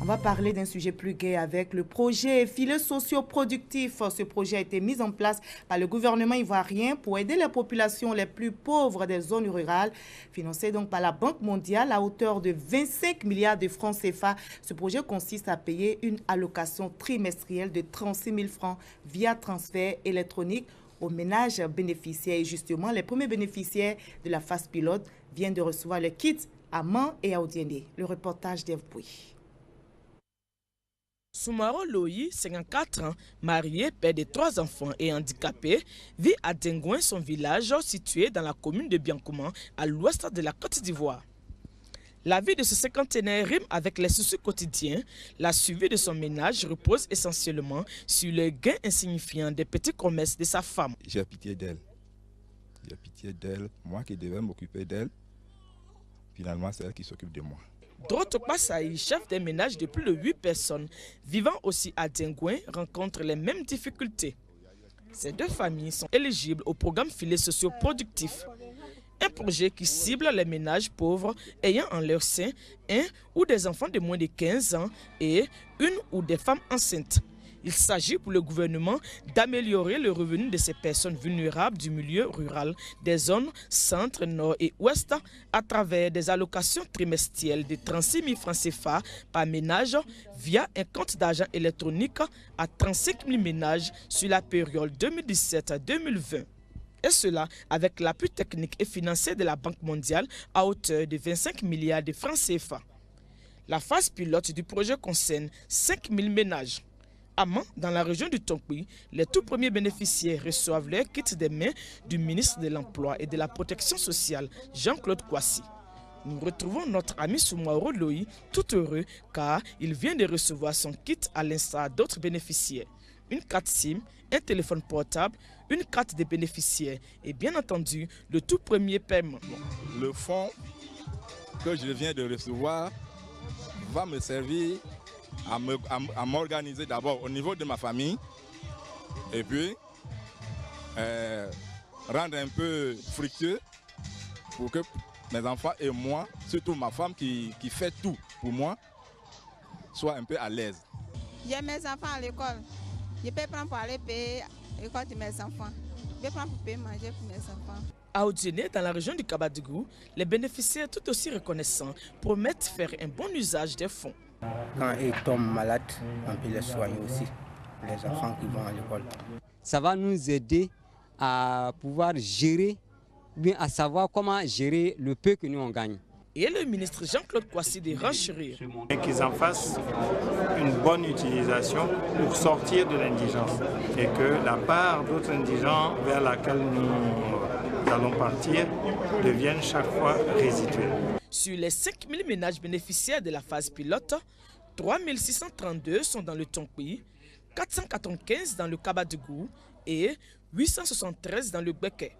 On va parler d'un sujet plus gai avec le projet Filets socio-productifs. Ce projet a été mis en place par le gouvernement ivoirien pour aider les populations les plus pauvres des zones rurales. Financé donc par la Banque mondiale à hauteur de 25 milliards de francs CFA, ce projet consiste à payer une allocation trimestrielle de 36 000 francs via transfert électronique aux ménages bénéficiaires. Et justement, les premiers bénéficiaires de la phase pilote viennent de recevoir le kit à Man et à Odiendé. Le reportage d'Ève Bouy. Soumaro Loyi, 54 ans, marié, père de 3 enfants et handicapé, vit à Dengouin, son village situé dans la commune de Biankouman, à l'ouest de la Côte d'Ivoire. La vie de ce cinquantenaire rime avec les soucis quotidiens. La survie de son ménage repose essentiellement sur le gain insignifiant des petits commerces de sa femme. J'ai pitié d'elle. J'ai pitié d'elle. Moi qui devais m'occuper d'elle, finalement c'est elle qui s'occupe de moi. Droto Passaï, chef des ménages de plus de 8 personnes, vivant aussi à Dengouin, rencontrent les mêmes difficultés. Ces 2 familles sont éligibles au programme Filets socio-productifs. Un projet qui cible les ménages pauvres ayant en leur sein un ou des enfants de moins de 15 ans et une ou des femmes enceintes. Il s'agit pour le gouvernement d'améliorer le revenu de ces personnes vulnérables du milieu rural des zones centre, nord et ouest à travers des allocations trimestrielles de 36 000 francs CFA par ménage via un compte d'argent électronique à 35 000 ménages sur la période 2017 à 2020. Et cela avec l'appui technique et financier de la Banque mondiale à hauteur de 25 milliards de francs CFA. La phase pilote du projet concerne 5 000 ménages. À Man, dans la région du Tonkpi, les tout premiers bénéficiaires reçoivent leur kit des mains du ministre de l'Emploi et de la Protection sociale, Jean-Claude Kouassi. Nous retrouvons notre ami Soumaro Loyi, tout heureux car il vient de recevoir son kit à l'instar d'autres bénéficiaires. Une carte SIM, un téléphone portable, une carte de bénéficiaires et bien entendu le tout premier paiement. Le fonds que je viens de recevoir va me servir à m'organiser d'abord au niveau de ma famille et puis rendre un peu fructueux pour que mes enfants et moi, surtout ma femme qui fait tout pour moi, soient un peu à l'aise. J'ai mes enfants à l'école. Je peux prendre pour aller payer l'école de mes enfants. Je peux prendre pour payer manger pour mes enfants. À Odiendé, dans la région du Kabadougou, les bénéficiaires tout aussi reconnaissants promettent faire un bon usage des fonds. Quand ils tombent malades, on peut les soigner aussi, les enfants qui vont à l'école. Ça va nous aider à pouvoir gérer, bien à savoir comment gérer le peu que nous on gagne. Et le ministre Jean-Claude Kouassi de renchérir. Et qu'ils en fassent une bonne utilisation pour sortir de l'indigence. Et que la part d'autres indigents vers laquelle nous allons partir devienne chaque fois résiduelle. Sur les 5 000 ménages bénéficiaires de la phase pilote, 3 632 sont dans le Tonkpi, 495 dans le Kabadougou et 873 dans le Gbeke.